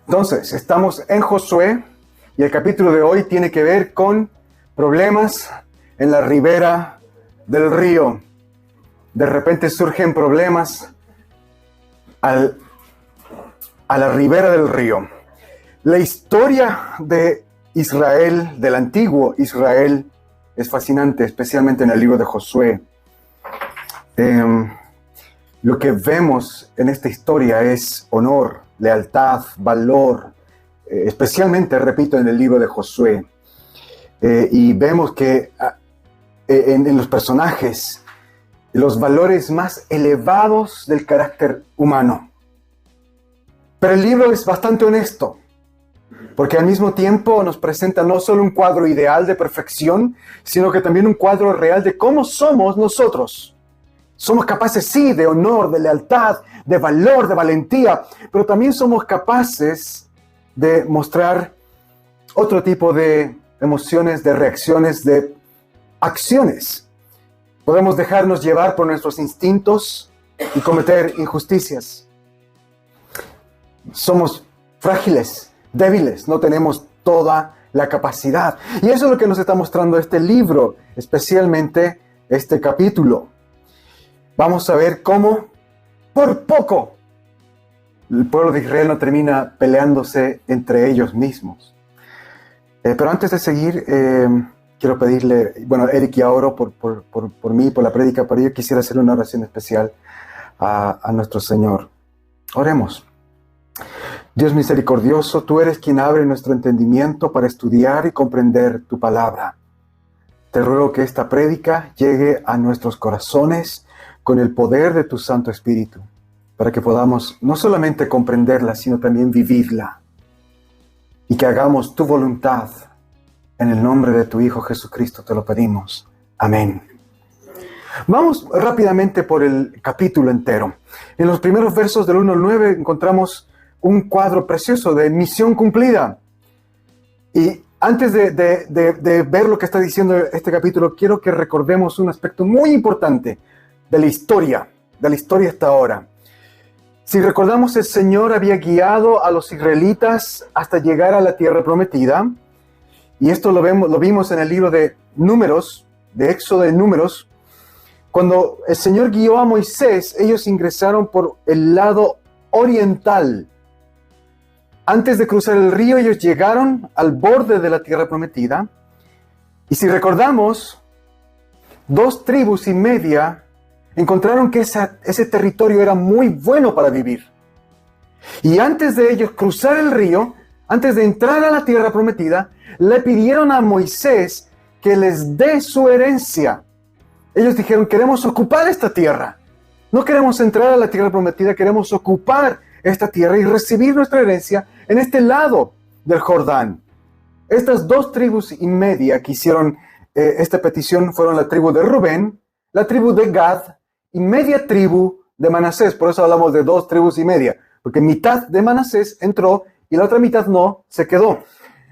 Entonces, estamos en Josué y el capítulo de hoy tiene que ver con problemas en la ribera del río. De repente surgen problemas a la ribera del río. La historia de Israel, del antiguo Israel, es fascinante, especialmente en el libro de Josué. Lo que vemos en esta historia es honor, lealtad, valor, especialmente, repito, en el libro de Josué. Y vemos que en los personajes, los valores más elevados del carácter humano. Pero el libro es bastante honesto, porque al mismo tiempo nos presenta no solo un cuadro ideal de perfección, sino que también un cuadro real de cómo somos nosotros. Somos capaces, sí, de honor, de lealtad, de valor, de valentía, pero también somos capaces de mostrar otro tipo de emociones, de reacciones, de acciones. Podemos dejarnos llevar por nuestros instintos y cometer injusticias. Somos frágiles, débiles, no tenemos toda la capacidad. Y eso es lo que nos está mostrando este libro, especialmente este capítulo. Vamos a ver cómo, por poco, el pueblo de Israel no termina peleándose entre ellos mismos. Pero antes de seguir, quiero pedirle, Eric ya oró por mí, por la prédica, pero yo quisiera hacer una oración especial a nuestro Señor. Oremos. Dios misericordioso, tú eres quien abre nuestro entendimiento para estudiar y comprender tu palabra. Te ruego que esta prédica llegue a nuestros corazones con el poder de tu Santo Espíritu, para que podamos no solamente comprenderla, sino también vivirla, y que hagamos tu voluntad. En el nombre de tu Hijo Jesucristo te lo pedimos. Amén. Vamos rápidamente por el capítulo entero. En los primeros versos del 1 al 9 encontramos un cuadro precioso de misión cumplida. Y antes de ver lo que está diciendo este capítulo, quiero que recordemos un aspecto muy importante de la historia hasta ahora. Si recordamos, el Señor había guiado a los israelitas hasta llegar a la tierra prometida. Y esto lo vimos en el libro de Números, de Éxodo de Números. Cuando el Señor guió a Moisés, ellos ingresaron por el lado oriental. Antes de cruzar el río, ellos llegaron al borde de la tierra prometida. Y si recordamos, 2,5 tribus encontraron que ese territorio era muy bueno para vivir. Y antes de ellos cruzar el río, antes de entrar a la tierra prometida, le pidieron a Moisés que les dé su herencia. Ellos dijeron, queremos ocupar esta tierra. No queremos entrar a la tierra prometida, queremos ocupar esta tierra y recibir nuestra herencia en este lado del Jordán. Estas 2,5 tribus que hicieron esta petición fueron la tribu de Rubén, la tribu de Gad y media tribu de Manasés. Por eso hablamos de 2,5 tribus, porque mitad de Manasés entró y la otra mitad no, se quedó.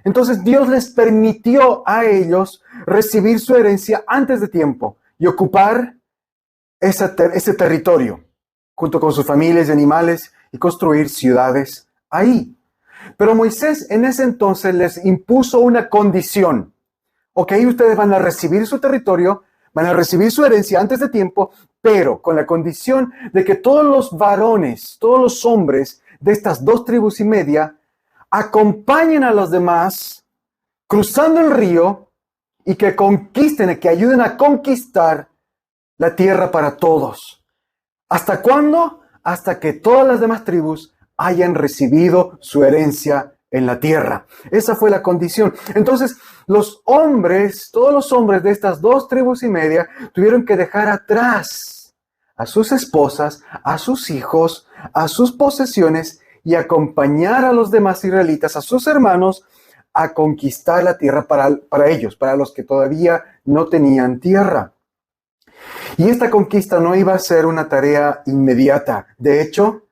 Entonces Dios les permitió a ellos recibir su herencia antes de tiempo y ocupar ese territorio junto con sus familias y animales y construir ciudades ahí. Pero Moisés en ese entonces les impuso una condición. Ok, ustedes van a recibir su territorio, van a recibir su herencia antes de tiempo, pero con la condición de que todos los varones, todos los hombres de estas 2,5 tribus acompañen a los demás cruzando el río y que conquisten, que ayuden a conquistar la tierra para todos. ¿Hasta cuándo? Hasta que todas las demás tribus hayan recibido su herencia en la tierra. Esa fue la condición. Entonces, los hombres, todos los hombres de estas 2,5 tribus tuvieron que dejar atrás a sus esposas, a sus hijos, a sus posesiones y acompañar a los demás israelitas, a sus hermanos, a conquistar la tierra para ellos, para los que todavía no tenían tierra. Y esta conquista no iba a ser una tarea inmediata. De hecho,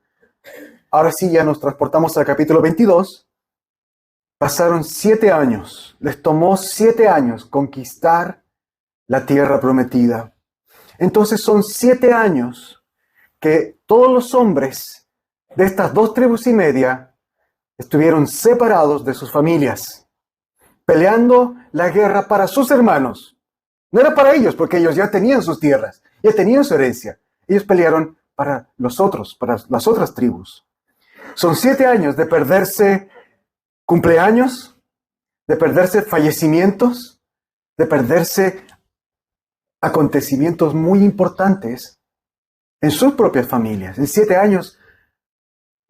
ahora sí ya nos transportamos al capítulo 22. Pasaron 7 años. Les tomó 7 años conquistar la tierra prometida. Entonces son 7 años que todos los hombres de estas 2,5 tribus estuvieron separados de sus familias, peleando la guerra para sus hermanos. No era para ellos, porque ellos ya tenían sus tierras, ya tenían su herencia. Ellos pelearon para los otros, para las otras tribus. Son 7 años de perderse cumpleaños, de perderse fallecimientos, de perderse acontecimientos muy importantes en sus propias familias. En 7 años,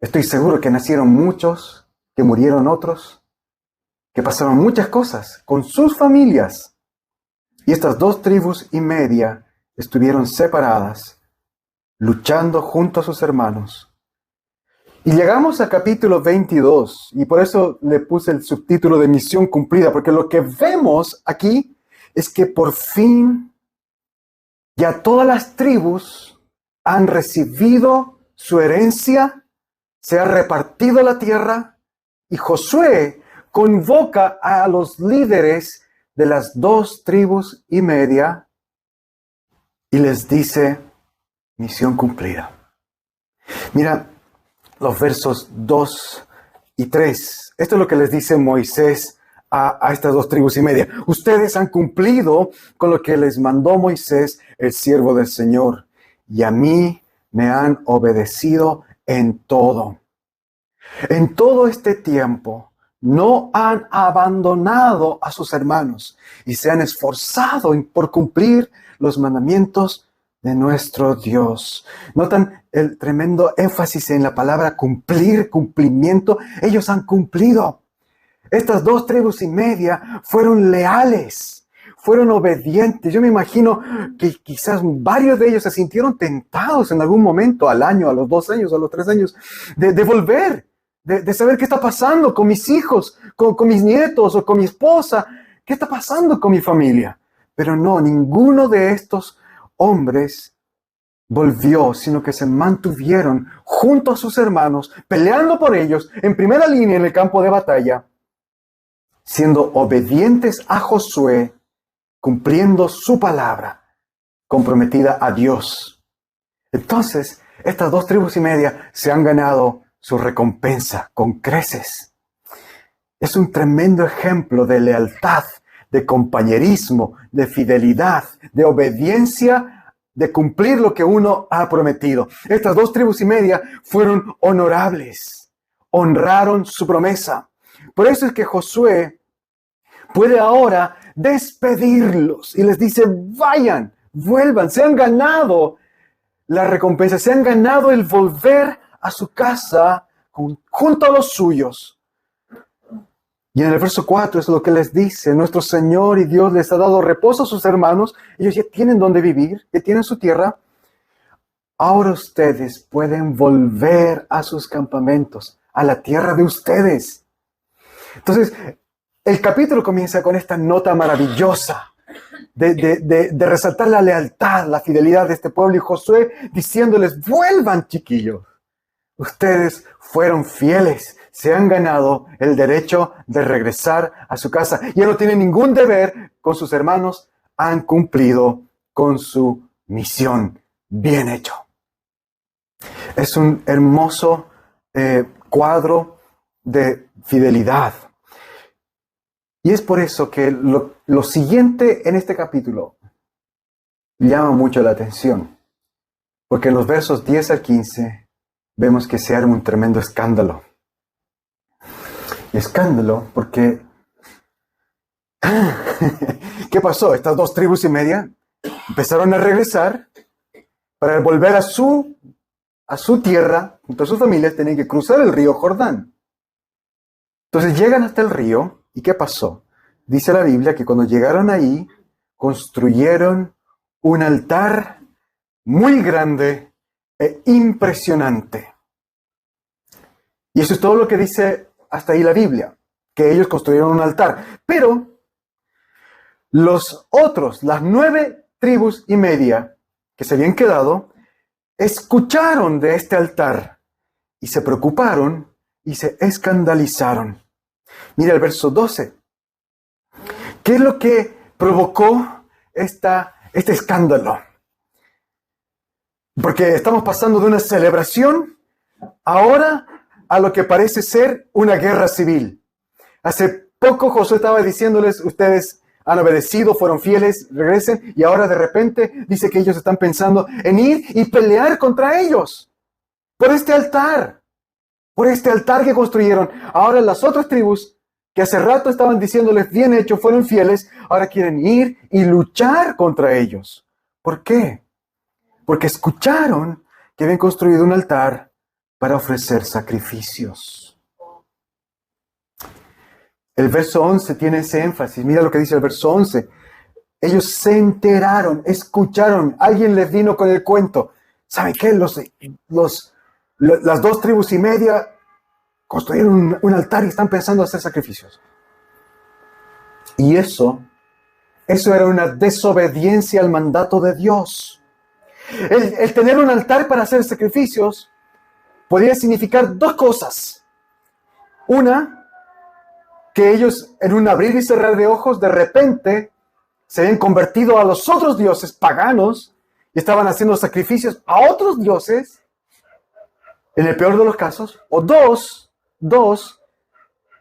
estoy seguro que nacieron muchos, que murieron otros, que pasaron muchas cosas con sus familias. Y estas 2 tribus y media estuvieron separadas, luchando junto a sus hermanos. Y llegamos al capítulo 22, y por eso le puse el subtítulo de Misión Cumplida, porque lo que vemos aquí es que por fin ya todas las tribus han recibido su herencia, se ha repartido la tierra, y Josué convoca a los líderes de las 2 tribus y media y les dice: misión cumplida. Mira los versos 2 y 3. Esto es lo que les dice Moisés a estas 2 tribus y media. Ustedes han cumplido con lo que les mandó Moisés, el siervo del Señor, y a mí me han obedecido en todo. En todo este tiempo no han abandonado a sus hermanos y se han esforzado por cumplir los mandamientos de nuestro Dios. ¿Notan el tremendo énfasis en la palabra cumplir, cumplimiento? Ellos han cumplido. Estas 2 tribus y media fueron leales, fueron obedientes. Yo me imagino que quizás varios de ellos se sintieron tentados en algún momento, al año, a los 2 años, a los 3 años, de volver, de saber qué está pasando con mis hijos, con mis nietos o con mi esposa. ¿Qué está pasando con mi familia? Pero no, ninguno de estos hombres volvió, sino que se mantuvieron junto a sus hermanos, peleando por ellos, en primera línea en el campo de batalla, siendo obedientes a Josué, cumpliendo su palabra, comprometida a Dios. Entonces, estas 2 tribus y media se han ganado su recompensa con creces. Es un tremendo ejemplo de lealtad, de compañerismo, de fidelidad, de obediencia, de cumplir lo que uno ha prometido. Estas 2 tribus y media fueron honorables, honraron su promesa. Por eso es que Josué puede ahora despedirlos y les dice: vayan, vuelvan, se han ganado la recompensa, se han ganado el volver a su casa junto a los suyos. Y en el verso 4 es lo que les dice: nuestro Señor y Dios les ha dado reposo a sus hermanos, ellos ya tienen donde vivir, ya tienen su tierra. Ahora ustedes pueden volver a sus campamentos, a la tierra de ustedes. Entonces, el capítulo comienza con esta nota maravillosa de resaltar la lealtad, la fidelidad de este pueblo, y Josué diciéndoles: vuelvan, chiquillos. Ustedes fueron fieles, se han ganado el derecho de regresar a su casa. Ya no tienen ningún deber con sus hermanos, han cumplido con su misión. Bien hecho. Es un hermoso cuadro de fidelidad. Y es por eso que lo siguiente en este capítulo llama mucho la atención. Porque en los versos 10 al 15 vemos que se arma un tremendo escándalo. Escándalo porque... ¿qué pasó? Estas 2 tribus y media empezaron a regresar para volver a su tierra, junto a sus familias, tenían que cruzar el río Jordán. Entonces llegan hasta el río, ¿y qué pasó? Dice la Biblia que cuando llegaron ahí, construyeron un altar muy grande e impresionante. Y eso es todo lo que dice hasta ahí la Biblia, que ellos construyeron un altar. Pero los otros, las 9 tribus y media que se habían quedado, escucharon de este altar y se preocuparon y se escandalizaron. Mira el verso 12. ¿Qué es lo que provocó este escándalo? Porque estamos pasando de una celebración ahora a lo que parece ser una guerra civil. Hace poco Josué estaba diciéndoles, ustedes han obedecido, fueron fieles, regresen, y ahora de repente dice que ellos están pensando en ir y pelear contra ellos. Por este altar que construyeron. Ahora las otras tribus que hace rato estaban diciéndoles bien hecho, fueron fieles, ahora quieren ir y luchar contra ellos. ¿Por qué? Porque escucharon que habían construido un altar para ofrecer sacrificios. El verso 11 tiene ese énfasis. Mira lo que dice el verso 11. Ellos se enteraron, escucharon, alguien les vino con el cuento. ¿Saben qué? Las 2 tribus y media construyeron un altar y están pensando hacer sacrificios. Y eso era una desobediencia al mandato de Dios. El tener un altar para hacer sacrificios podría significar 2 cosas. Una, que ellos en un abrir y cerrar de ojos de repente se habían convertido a los otros dioses paganos y estaban haciendo sacrificios a otros dioses, en el peor de los casos. O dos,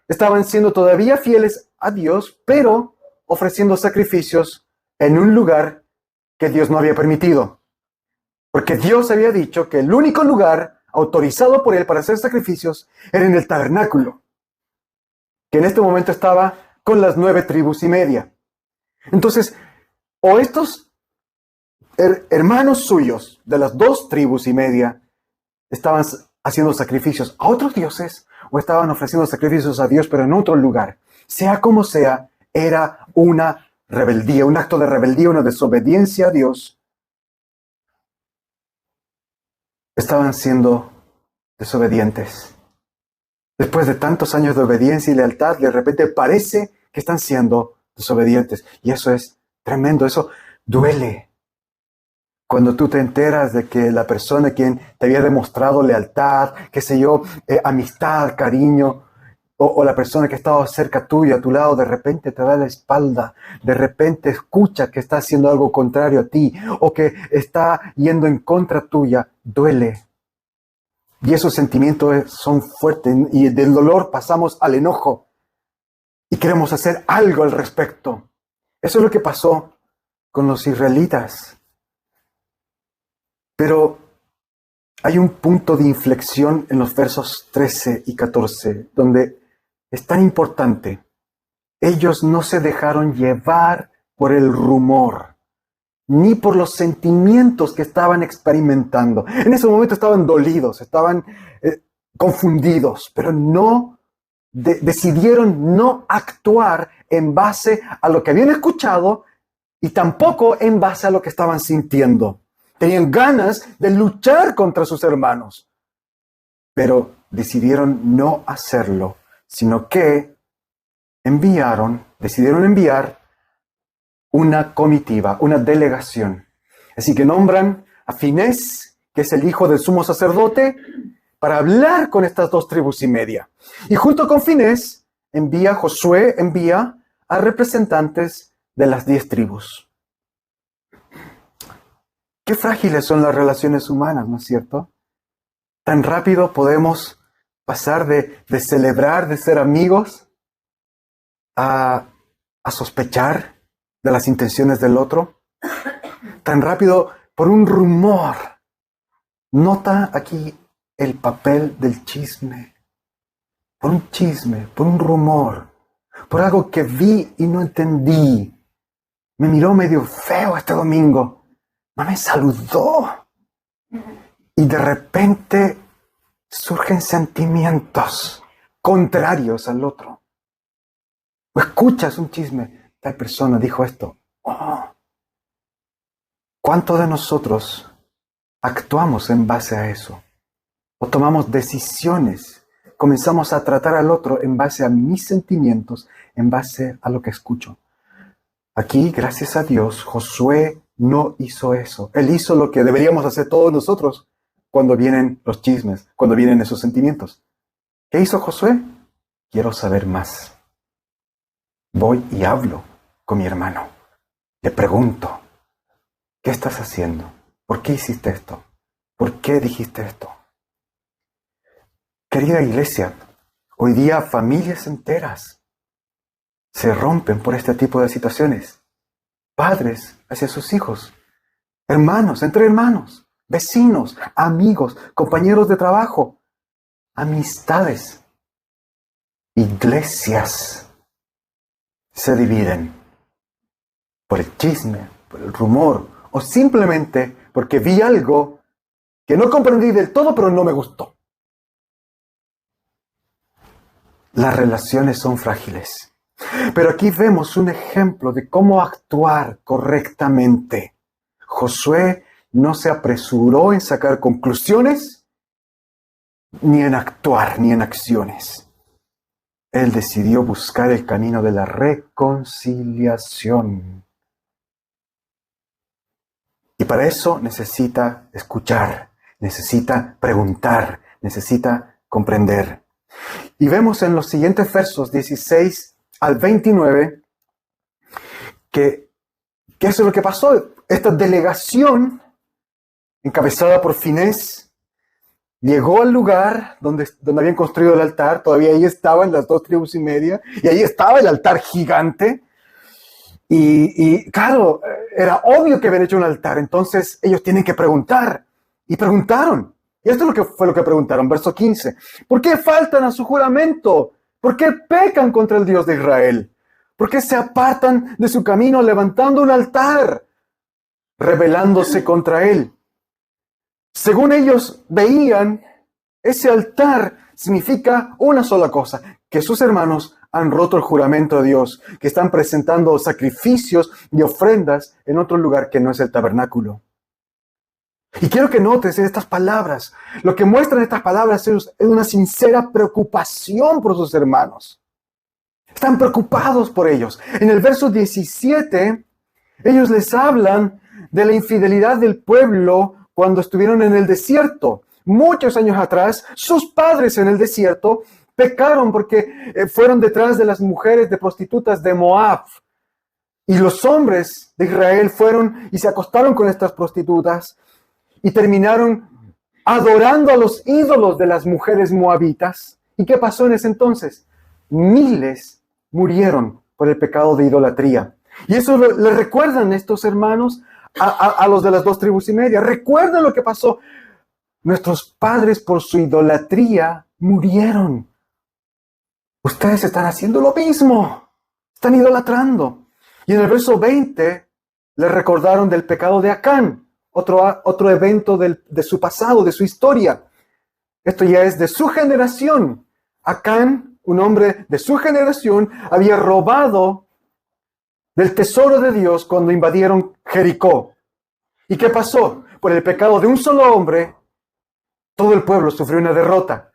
estaban siendo todavía fieles a Dios, pero ofreciendo sacrificios en un lugar que Dios no había permitido. Porque Dios había dicho que el único lugar autorizado por Él para hacer sacrificios era en el tabernáculo, que en este momento estaba con las 9 tribus y media. Entonces, o estos hermanos suyos de las 2 tribus y media estaban haciendo sacrificios a otros dioses, o estaban ofreciendo sacrificios a Dios, pero en otro lugar. Sea como sea, era una rebeldía, un acto de rebeldía, una desobediencia a Dios. Estaban siendo desobedientes. Después de tantos años de obediencia y lealtad, de repente parece que están siendo desobedientes. Y eso es tremendo, eso duele. Cuando tú te enteras de que la persona quien te había demostrado lealtad, qué sé yo, amistad, cariño, o la persona que estaba cerca tuyo, a tu lado, de repente te da la espalda, de repente escucha que está haciendo algo contrario a ti, o que está yendo en contra tuya, duele. Y esos sentimientos son fuertes, y del dolor pasamos al enojo, y queremos hacer algo al respecto. Eso es lo que pasó con los israelitas. Pero hay un punto de inflexión en los versos 13 y 14, donde es tan importante. Ellos no se dejaron llevar por el rumor, ni por los sentimientos que estaban experimentando. En ese momento estaban dolidos, estaban confundidos, pero no decidieron no actuar en base a lo que habían escuchado y tampoco en base a lo que estaban sintiendo. Tenían ganas de luchar contra sus hermanos, pero decidieron no hacerlo, sino que decidieron enviar una comitiva, una delegación. Así que nombran a Finés, que es el hijo del sumo sacerdote, para hablar con estas 2 tribus y media. Y junto con Finés, Josué envía a representantes de las 10 tribus. Qué frágiles son las relaciones humanas, ¿no es cierto? Tan rápido podemos pasar de celebrar, de ser amigos, a sospechar de las intenciones del otro. Tan rápido por un rumor. Nota aquí el papel del chisme. Por un chisme, por un rumor, por algo que vi y no entendí. Me miró medio feo este domingo. No me saludó. Y de repente surgen sentimientos contrarios al otro. O escuchas un chisme. Tal persona dijo esto. Oh. ¿Cuántos de nosotros actuamos en base a eso? O tomamos decisiones. Comenzamos a tratar al otro en base a mis sentimientos, en base a lo que escucho. Aquí, gracias a Dios, Josué no hizo eso. Él hizo lo que deberíamos hacer todos nosotros cuando vienen los chismes, cuando vienen esos sentimientos. ¿Qué hizo Josué? Quiero saber más. Voy y hablo con mi hermano. Le pregunto, ¿qué estás haciendo? ¿Por qué hiciste esto? ¿Por qué dijiste esto? Querida iglesia, hoy día familias enteras se rompen por este tipo de situaciones. Padres hacia sus hijos, hermanos entre hermanos, vecinos, amigos, compañeros de trabajo, amistades, iglesias se dividen por el chisme, por el rumor o simplemente porque vi algo que no comprendí del todo pero no me gustó. Las relaciones son frágiles. Pero aquí vemos un ejemplo de cómo actuar correctamente. Josué no se apresuró en sacar conclusiones, ni en actuar, ni en acciones. Él decidió buscar el camino de la reconciliación. Y para eso necesita escuchar, necesita preguntar, necesita comprender. Y vemos en los siguientes versos 16 al 29 que eso es lo que pasó. Esta delegación, encabezada por Finés, llegó al lugar donde habían construido el altar. Todavía ahí estaban las 2 tribus y media, y ahí estaba el altar gigante. Y claro, era obvio que habían hecho un altar, entonces ellos tienen que preguntar. Y preguntaron. Y esto fue lo que preguntaron, verso 15. ¿Por qué faltan a su juramento? ¿Por qué pecan contra el Dios de Israel? ¿Por qué se apartan de su camino levantando un altar, rebelándose contra él? Según ellos veían, ese altar significa una sola cosa, que sus hermanos han roto el juramento de Dios, que están presentando sacrificios y ofrendas en otro lugar que no es el tabernáculo. Y quiero que notes estas palabras. Lo que muestran estas palabras es una sincera preocupación por sus hermanos. Están preocupados por ellos. En el verso 17, ellos les hablan de la infidelidad del pueblo cuando estuvieron en el desierto. Muchos años atrás, sus padres en el desierto pecaron porque fueron detrás de las mujeres de prostitutas de Moab. Y los hombres de Israel fueron y se acostaron con estas prostitutas y terminaron adorando a los ídolos de las mujeres moabitas. ¿Y qué pasó en ese entonces? Miles murieron por el pecado de idolatría. Y eso le recuerdan estos hermanos a los de las 2 tribus y media. Recuerdan lo que pasó. Nuestros padres por su idolatría murieron. Ustedes están haciendo lo mismo. Están idolatrando. Y en el verso 20 les recordaron del pecado de Acán. Otro evento de su pasado, de su historia. Esto ya es de su generación. Acán, un hombre de su generación, había robado del tesoro de Dios cuando invadieron Jericó. ¿Y qué pasó? Por el pecado de un solo hombre, todo el pueblo sufrió una derrota.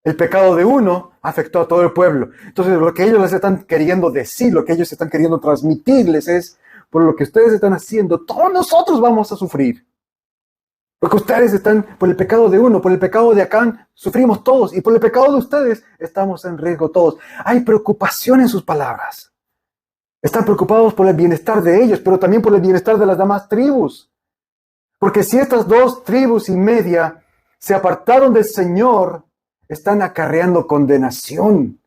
El pecado de uno afectó a todo el pueblo. Entonces, lo que ellos les están queriendo decir, lo que ellos están queriendo transmitirles es: por lo que ustedes están haciendo, todos nosotros vamos a sufrir. Porque ustedes están, por el pecado de uno, por el pecado de Acán, sufrimos todos. Y por el pecado de ustedes, estamos en riesgo todos. Hay preocupación en sus palabras. Están preocupados por el bienestar de ellos, pero también por el bienestar de las demás tribus. Porque si estas 2 tribus y media se apartaron del Señor, están acarreando condenación.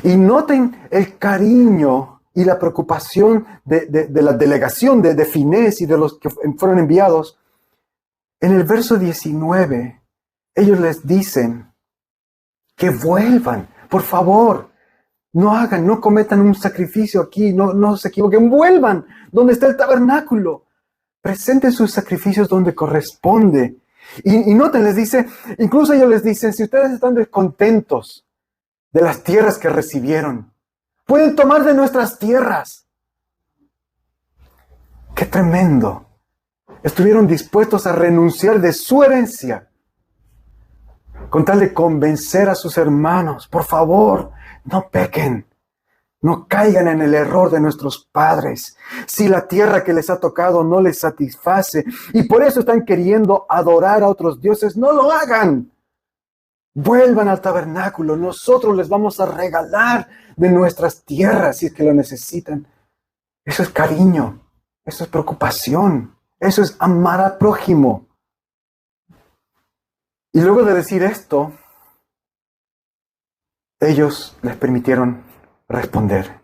Y noten el cariño y la preocupación de la delegación de Finés y de los que fueron enviados. En el verso 19, ellos les dicen que vuelvan, por favor. No cometan un sacrificio aquí, no se equivoquen, vuelvan donde está el tabernáculo. Presenten sus sacrificios donde corresponde. Y noten, les dice, incluso ellos les dicen, si ustedes están descontentos de las tierras que recibieron, pueden tomar de nuestras tierras. ¡Qué tremendo! Estuvieron dispuestos a renunciar de su herencia con tal de convencer a sus hermanos. Por favor, no pequen. No caigan en el error de nuestros padres. Si la tierra que les ha tocado no les satisface y por eso están queriendo adorar a otros dioses, no lo hagan. Vuelvan al tabernáculo. Nosotros les vamos a regalar de nuestras tierras si es que lo necesitan. Eso es cariño. Eso es preocupación. Eso es amar al prójimo. Y luego de decir esto, ellos les permitieron responder.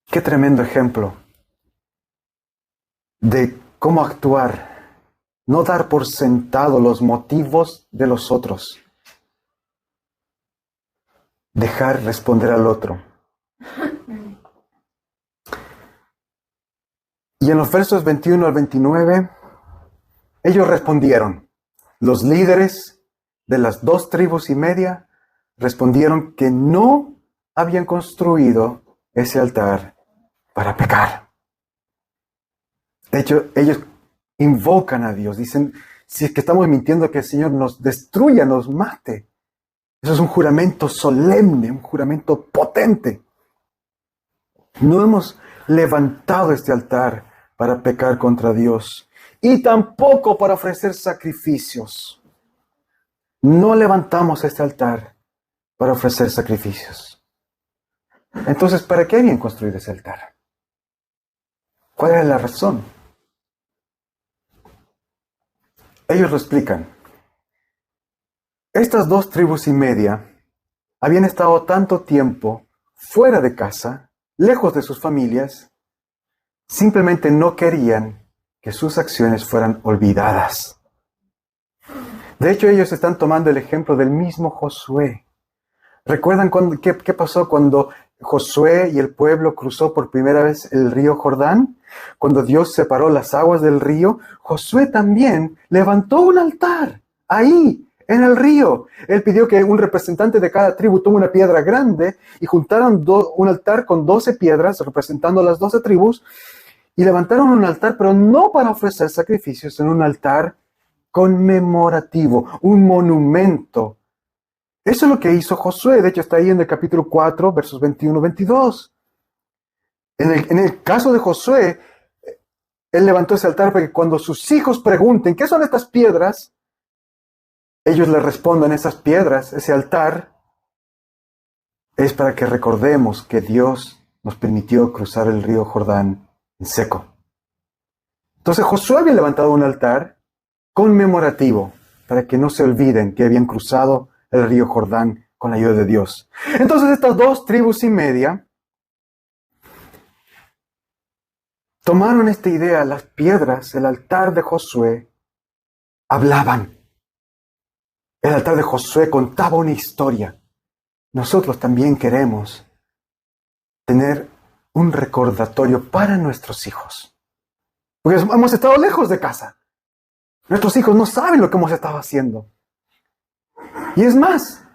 Qué tremendo ejemplo de cómo actuar, no dar por sentado los motivos de los otros, dejar responder al otro. Y en los versos 21 al 29, ellos respondieron. Los líderes de las 2 tribus y media respondieron que no habían construido ese altar para pecar. De hecho, ellos invocan a Dios, dicen, si es que estamos mintiendo, que el Señor nos destruya, nos mate. Eso es un juramento solemne, un juramento potente. No hemos levantado este altar para pecar contra Dios y tampoco para ofrecer sacrificios. No levantamos este altar para ofrecer sacrificios. Entonces, ¿para qué habían construido ese altar? ¿Cuál era la razón? Ellos lo explican. Estas 2 tribus y media habían estado tanto tiempo fuera de casa, lejos de sus familias, simplemente no querían que sus acciones fueran olvidadas. De hecho, ellos están tomando el ejemplo del mismo Josué. ¿Recuerdan qué pasó cuando Josué y el pueblo cruzó por primera vez el río Jordán? Cuando Dios separó las aguas del río, Josué también levantó un altar ahí, en el río. Él pidió que un representante de cada tribu tome una piedra grande y juntaron un altar con 12 piedras representando las 12 tribus y levantaron un altar, pero no para ofrecer sacrificios, sino un altar conmemorativo, un monumento. Eso es lo que hizo Josué. De hecho, está ahí en el capítulo 4, versos 21-22. En el caso de Josué, él levantó ese altar para que cuando sus hijos pregunten, ¿qué son estas piedras? Ellos le respondan, esas piedras, ese altar, es para que recordemos que Dios nos permitió cruzar el río Jordán en seco. Entonces Josué había levantado un altar conmemorativo para que no se olviden que habían cruzado el río Jordán con la ayuda de Dios. Entonces estas 2 tribus y media tomaron esta idea, las piedras, el altar de Josué, hablaban. El altar de Josué contaba una historia. Nosotros también queremos tener un recordatorio para nuestros hijos. Porque hemos estado lejos de casa. Nuestros hijos no saben lo que hemos estado haciendo. Y es más,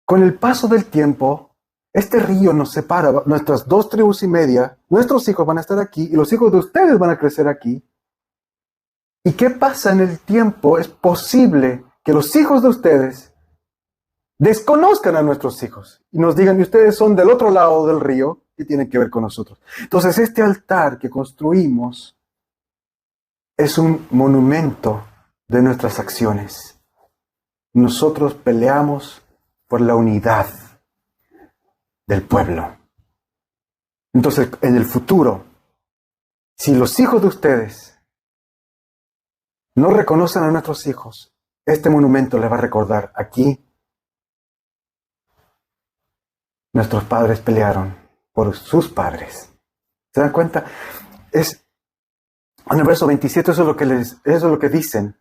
con el paso del tiempo, este río nos separa, nuestras 2 tribus y media, nuestros hijos van a estar aquí y los hijos de ustedes van a crecer aquí. ¿Y qué pasa en el tiempo? Es posible que los hijos de ustedes desconozcan a nuestros hijos y nos digan, y ustedes son del otro lado del río, ¿qué tienen que ver con nosotros? Entonces este altar que construimos es un monumento de nuestras acciones. Nosotros peleamos por la unidad del pueblo. Entonces, en el futuro, si los hijos de ustedes no reconocen a nuestros hijos, este monumento les va a recordar, aquí nuestros padres pelearon por sus padres. ¿Se dan cuenta? En el verso 27 eso es lo que dicen.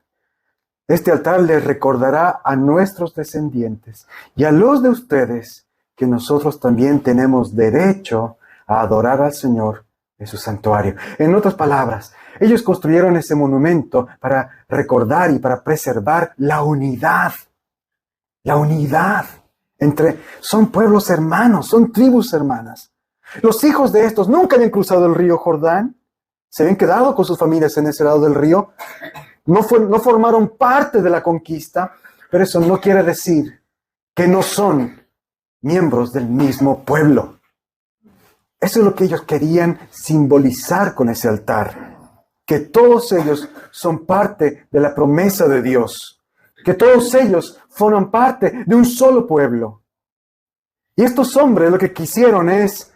Este altar les recordará a nuestros descendientes y a los de ustedes que nosotros también tenemos derecho a adorar al Señor en su santuario. En otras palabras, ellos construyeron ese monumento para recordar y para preservar la unidad. La unidad son pueblos hermanos, son tribus hermanas. Los hijos de estos nunca habían cruzado el río Jordán. Se habían quedado con sus familias en ese lado del río. No formaron parte de la conquista, pero eso no quiere decir que no son miembros del mismo pueblo. Eso es lo que ellos querían simbolizar con ese altar. Que todos ellos son parte de la promesa de Dios. Que todos ellos forman parte de un solo pueblo. Y estos hombres lo que quisieron es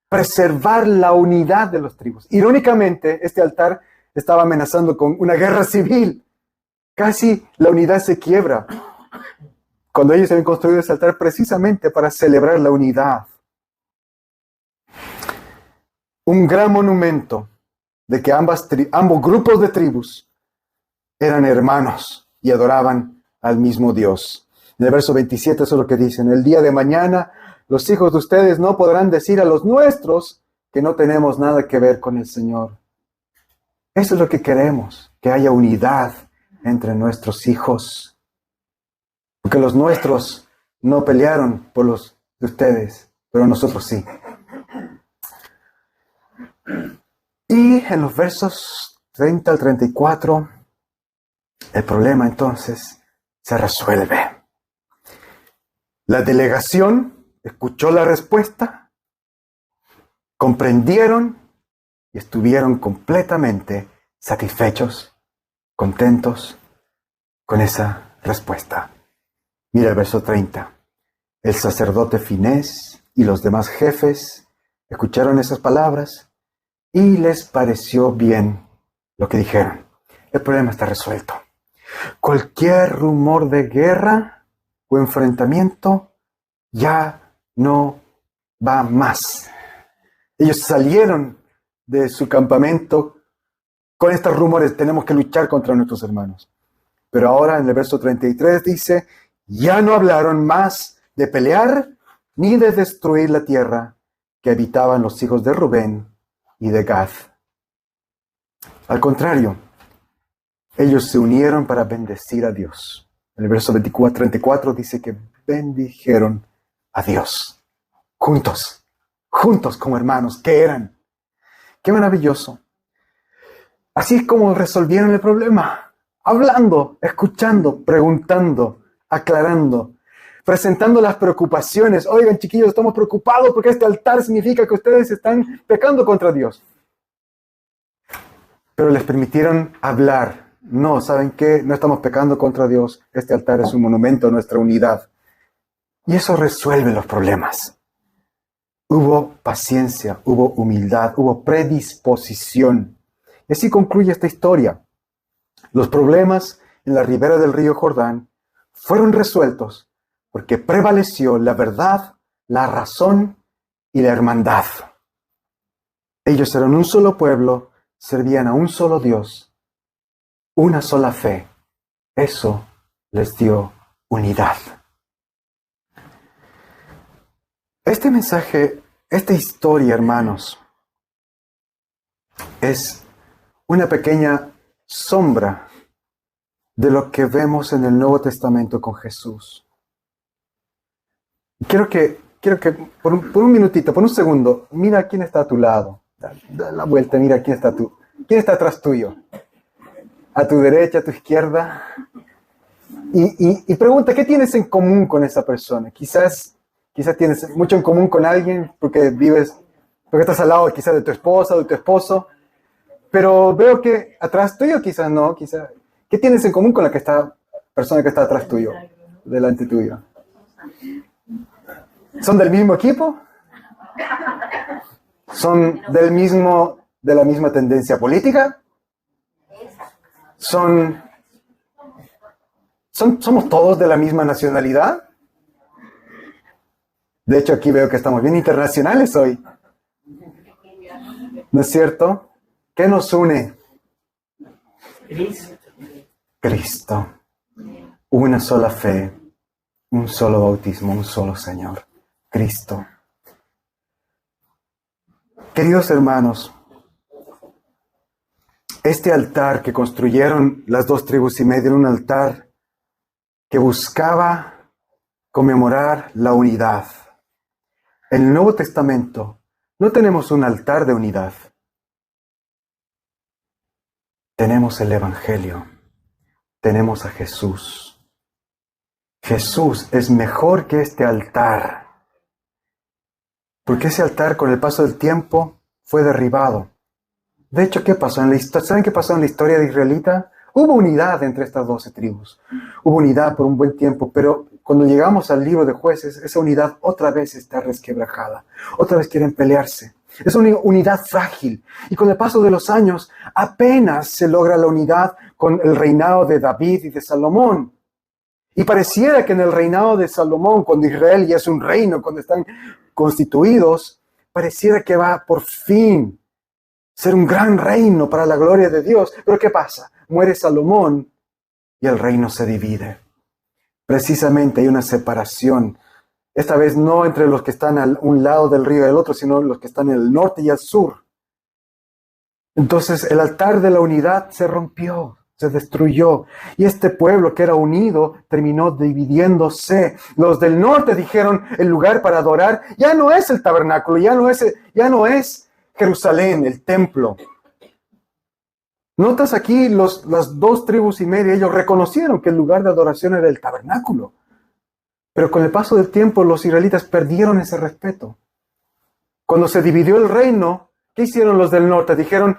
preservar la unidad de los tribus. Irónicamente, este altar estaba amenazando con una guerra civil. Casi la unidad se quiebra Cuando ellos habían construido ese altar precisamente para celebrar la unidad. Un gran monumento de que ambos grupos de tribus eran hermanos y adoraban al mismo Dios. En el verso 27 eso es lo que dicen: el día de mañana los hijos de ustedes no podrán decir a los nuestros que no tenemos nada que ver con el Señor. Eso es lo que queremos, que haya unidad entre nuestros hijos. Porque los nuestros no pelearon por los de ustedes, pero nosotros sí. Y en los versos 30 al 34, el problema entonces se resuelve. La delegación escuchó la respuesta, comprendieron y estuvieron completamente satisfechos, contentos con esa respuesta. Mira el verso 30. El sacerdote Finés y los demás jefes escucharon esas palabras y les pareció bien lo que dijeron. El problema está resuelto. Cualquier rumor de guerra o enfrentamiento ya no va más. Ellos salieron de su campamento con estos rumores: tenemos que luchar contra nuestros hermanos. Pero ahora en el verso 33 dice: ya no hablaron más de pelear ni de destruir la tierra que habitaban los hijos de Rubén y de Gad. Al contrario, ellos se unieron para bendecir a Dios. En el verso 34 dice que bendijeron a Dios. Juntos como hermanos, ¿qué eran? ¡Qué maravilloso! Así es como resolvieron el problema. Hablando, escuchando, preguntando, aclarando, presentando las preocupaciones. Oigan, chiquillos, estamos preocupados porque este altar significa que ustedes están pecando contra Dios. Pero les permitieron hablar. No, ¿saben qué? No estamos pecando contra Dios. Este altar es un monumento a nuestra unidad. Y eso resuelve los problemas. Hubo paciencia, hubo humildad, hubo predisposición. Y así concluye esta historia. Los problemas en la ribera del río Jordán fueron resueltos porque prevaleció la verdad, la razón y la hermandad. Ellos eran un solo pueblo, servían a un solo Dios, una sola fe. Eso les dio unidad. Este mensaje, esta historia, hermanos, es una pequeña sombra de lo que vemos en el Nuevo Testamento con Jesús. Quiero que por un minutito, por un segundo, mira quién está a tu lado. Da la vuelta, mira quién está atrás tuyo. A tu derecha, a tu izquierda. Y pregunta, ¿qué tienes en común con esa persona? Quizás tienes mucho en común con alguien porque estás al lado quizás de tu esposa o de tu esposo. Pero veo que atrás tuyo quizás no, ¿Qué tienes en común con la persona que está atrás tuyo, delante tuyo? ¿Son del mismo equipo? ¿Son de la misma tendencia política? ¿Somos todos de la misma nacionalidad? De hecho, aquí veo que estamos bien internacionales hoy. ¿No es cierto? ¿Qué nos une? Cristo. Una sola fe, un solo bautismo, un solo Señor. Cristo. Queridos hermanos, este altar que construyeron las 2 tribus y media era un altar que buscaba conmemorar la unidad. En el Nuevo Testamento no tenemos un altar de unidad. Tenemos el Evangelio. Tenemos a Jesús. Jesús es mejor que este altar. Porque ese altar con el paso del tiempo fue derribado. De hecho, ¿qué pasó en la historia? ¿Saben qué pasó en la historia de Israelita? Hubo unidad entre estas 12 tribus. Hubo unidad por un buen tiempo, pero cuando llegamos al libro de Jueces, esa unidad otra vez está resquebrajada. Otra vez quieren pelearse. Es una unidad frágil. Y con el paso de los años, apenas se logra la unidad con el reinado de David y de Salomón. Y pareciera que en el reinado de Salomón, cuando Israel ya es un reino, cuando están constituidos, pareciera que va por fin ser un gran reino para la gloria de Dios. Pero ¿qué pasa? Muere Salomón y el reino se divide. Precisamente hay una separación. Esta vez no entre los que están a un lado del río y el otro, sino los que están en el norte y al sur. Entonces el altar de la unidad se rompió, se destruyó. Y este pueblo que era unido terminó dividiéndose. Los del norte dijeron, el lugar para adorar ya no es el tabernáculo, ya no es Jerusalén, el templo. Notas aquí las 2 tribus y media, ellos reconocieron que el lugar de adoración era el tabernáculo. Pero con el paso del tiempo los israelitas perdieron ese respeto. Cuando se dividió el reino, ¿qué hicieron los del norte? Dijeron,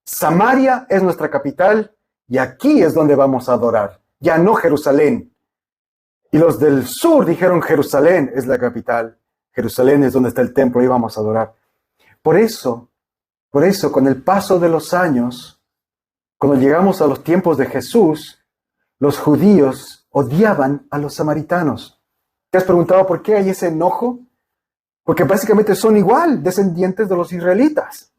Samaria es nuestra capital y aquí es donde vamos a adorar, ya no Jerusalén. Y los del sur dijeron, Jerusalén es la capital, Jerusalén es donde está el templo y vamos a adorar. Por eso, con el paso de los años, cuando llegamos a los tiempos de Jesús, los judíos odiaban a los samaritanos. ¿Te has preguntado por qué hay ese enojo? Porque básicamente son igual descendientes de los israelitas.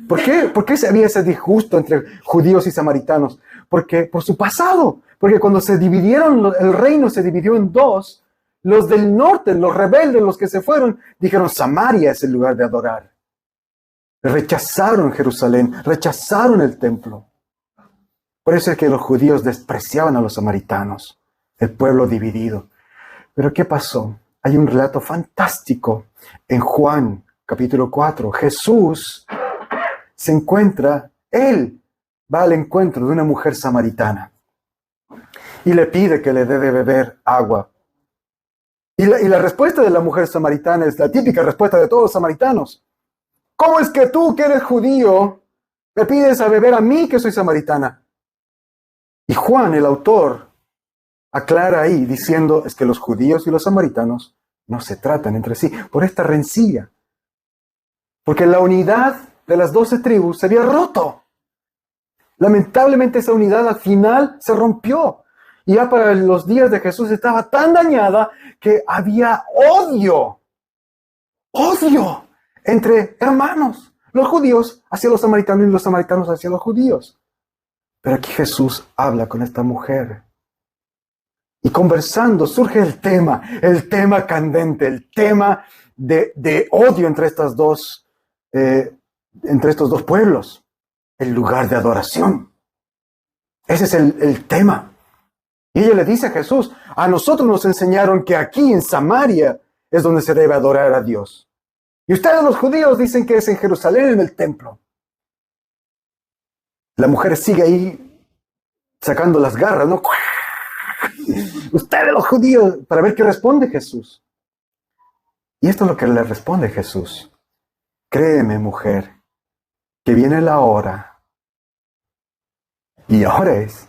¿Por qué? ¿Por qué había ese disgusto entre judíos y samaritanos? Porque por su pasado. Porque cuando se dividieron, el reino se dividió en 2. Los del norte, los rebeldes, los que se fueron, dijeron, Samaria es el lugar de adorar. Rechazaron Jerusalén, rechazaron el templo. Por eso es que los judíos despreciaban a los samaritanos, el pueblo dividido. Pero ¿qué pasó? Hay un relato fantástico en Juan, capítulo 4. Jesús se encuentra, él va al encuentro de una mujer samaritana y le pide que le dé de beber agua. Y la respuesta de la mujer samaritana es la típica respuesta de todos los samaritanos. ¿Cómo es que tú, que eres judío, me pides a beber a mí, que soy samaritana? Y Juan, el autor, aclara ahí diciendo, es que los judíos y los samaritanos no se tratan entre sí por esta rencilla. Porque la unidad de las 12 tribus se había roto. Lamentablemente esa unidad al final se rompió. Y ya para los días de Jesús estaba tan dañada que había odio entre hermanos. Los judíos hacia los samaritanos y los samaritanos hacia los judíos. Pero aquí Jesús habla con esta mujer. Y conversando surge el tema candente, el tema de odio entre estos dos pueblos. El lugar de adoración. Ese es el tema. Y ella le dice a Jesús, a nosotros nos enseñaron que aquí en Samaria es donde se debe adorar a Dios. Y ustedes los judíos dicen que es en Jerusalén, en el templo. La mujer sigue ahí sacando las garras, ¿no? Ustedes los judíos, para ver qué responde Jesús. Y esto es lo que le responde Jesús. Créeme, mujer, que viene la hora, y ahora es,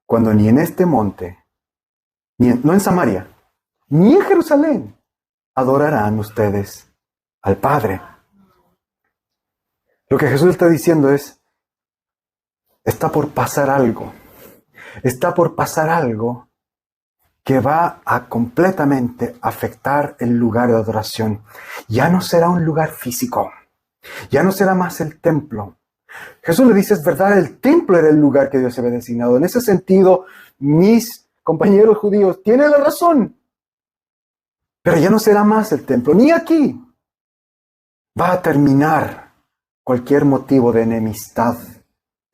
cuando ni en este monte, no en Samaria, ni en Jerusalén, adorarán ustedes al Padre. Lo que Jesús está diciendo es, está por pasar algo que va a completamente afectar el lugar de adoración. Ya no será un lugar físico, ya no será más el templo. Jesús le dice, es verdad, el templo era el lugar que Dios había designado. En ese sentido, mis compañeros judíos tienen la razón. Pero ya no será más el templo, ni aquí. Va a terminar cualquier motivo de enemistad,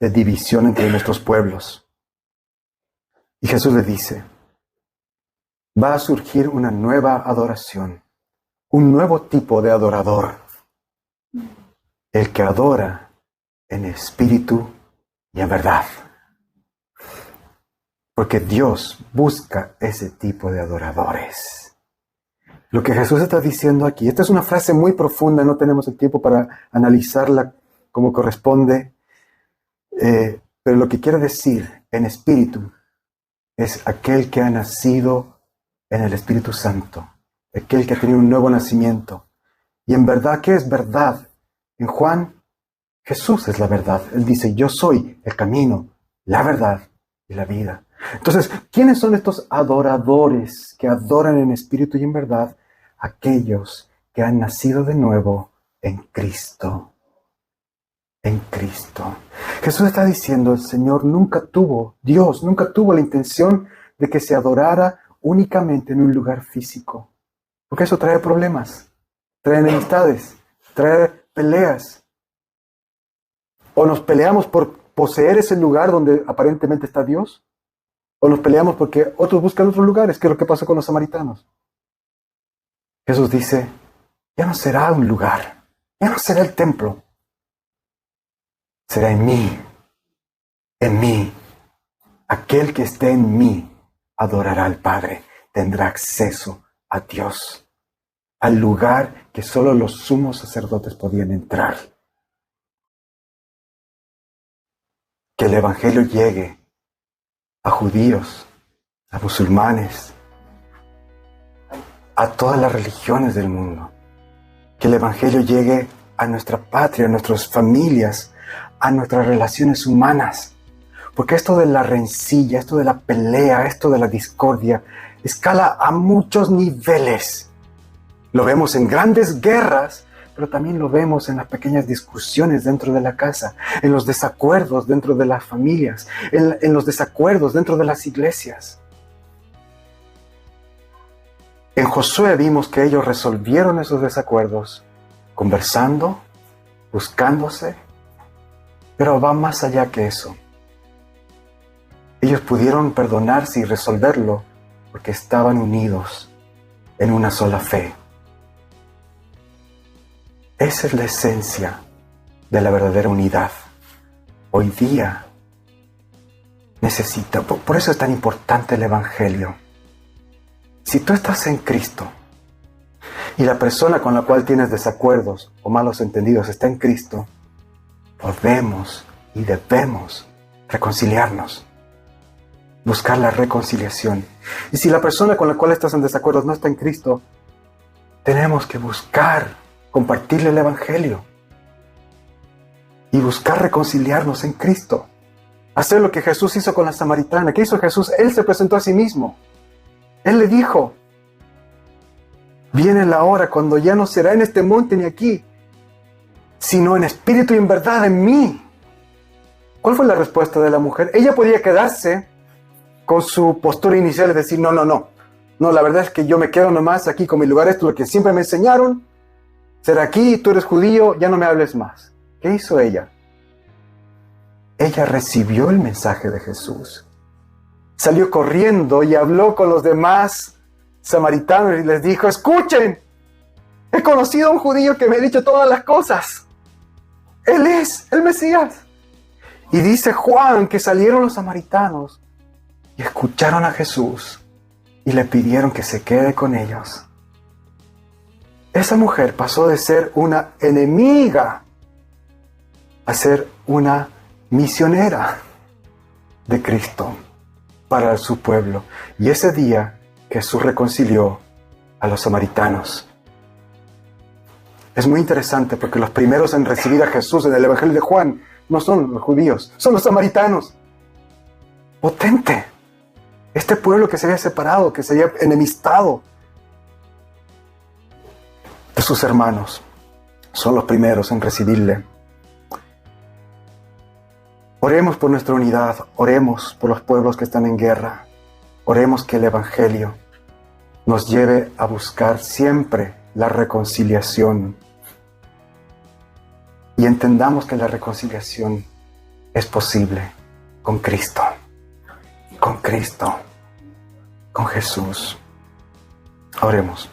de división entre nuestros pueblos. Y Jesús le dice, va a surgir una nueva adoración, un nuevo tipo de adorador. El que adora en espíritu y en verdad. Porque Dios busca ese tipo de adoradores. Lo que Jesús está diciendo aquí, esta es una frase muy profunda, no tenemos el tiempo para analizarla como corresponde, pero lo que quiere decir en espíritu es aquel que ha nacido en el Espíritu Santo, aquel que ha tenido un nuevo nacimiento. Y en verdad, ¿qué es verdad? En Juan, Jesús es la verdad. Él dice, yo soy el camino, la verdad y la vida. Entonces, ¿quiénes son estos adoradores que adoran en espíritu y en verdad? Aquellos que han nacido de nuevo en Cristo. En Cristo. Jesús está diciendo, Dios nunca tuvo la intención de que se adorara únicamente en un lugar físico. Porque eso trae problemas, trae enemistades, trae peleas. O nos peleamos por poseer ese lugar donde aparentemente está Dios, o nos peleamos porque otros buscan otros lugares, que es lo que pasó con los samaritanos. Jesús dice, ya no será un lugar, ya no será el templo, será en mí. En mí. Aquel que esté en mí adorará al Padre, tendrá acceso a Dios, al lugar que solo los sumos sacerdotes podían entrar. Que el Evangelio llegue a judíos, a musulmanes, a todas las religiones del mundo. Que el Evangelio llegue a nuestra patria, a nuestras familias, a nuestras relaciones humanas. Porque esto de la rencilla, esto de la pelea, esto de la discordia, escala a muchos niveles. Lo vemos en grandes guerras, pero también lo vemos en las pequeñas discusiones dentro de la casa, en los desacuerdos dentro de las familias, en los desacuerdos dentro de las iglesias. En Josué vimos que ellos resolvieron esos desacuerdos, conversando, buscándose, pero va más allá que eso. Ellos pudieron perdonarse y resolverlo porque estaban unidos en una sola fe. Esa es la esencia de la verdadera unidad. Hoy día por eso es tan importante el Evangelio. Si tú estás en Cristo y la persona con la cual tienes desacuerdos o malos entendidos está en Cristo, podemos y debemos reconciliarnos, buscar la reconciliación. Y si la persona con la cual estás en desacuerdo no está en Cristo, tenemos que buscar compartirle el Evangelio y buscar reconciliarnos en Cristo. Hacer lo que Jesús hizo con la samaritana. ¿Qué hizo Jesús? Él se presentó a sí mismo. Él le dijo, viene la hora cuando ya no será en este monte ni aquí, sino en espíritu y en verdad en mí. ¿Cuál fue la respuesta de la mujer? Ella podía quedarse con su postura inicial, es decir, no, la verdad es que yo me quedo nomás aquí con mi lugar, esto es lo que siempre me enseñaron, ser aquí, tú eres judío, ya no me hables más. ¿Qué hizo ella? Ella recibió el mensaje de Jesús. Salió corriendo y habló con los demás samaritanos y les dijo, escuchen, he conocido a un judío que me ha dicho todas las cosas. Él es el Mesías. Y dice Juan que salieron los samaritanos y escucharon a Jesús y le pidieron que se quede con ellos. Esa mujer pasó de ser una enemiga a ser una misionera de Cristo para su pueblo. Y ese día Jesús reconcilió a los samaritanos. Es muy interesante porque los primeros en recibir a Jesús en el Evangelio de Juan no son los judíos, son los samaritanos. Potente. Este pueblo que se había separado, que se había enemistado de sus hermanos, son los primeros en recibirle. Oremos por nuestra unidad, oremos por los pueblos que están en guerra, oremos que el Evangelio nos lleve a buscar siempre la reconciliación y entendamos que la reconciliación es posible con Cristo, con Jesús. Oremos.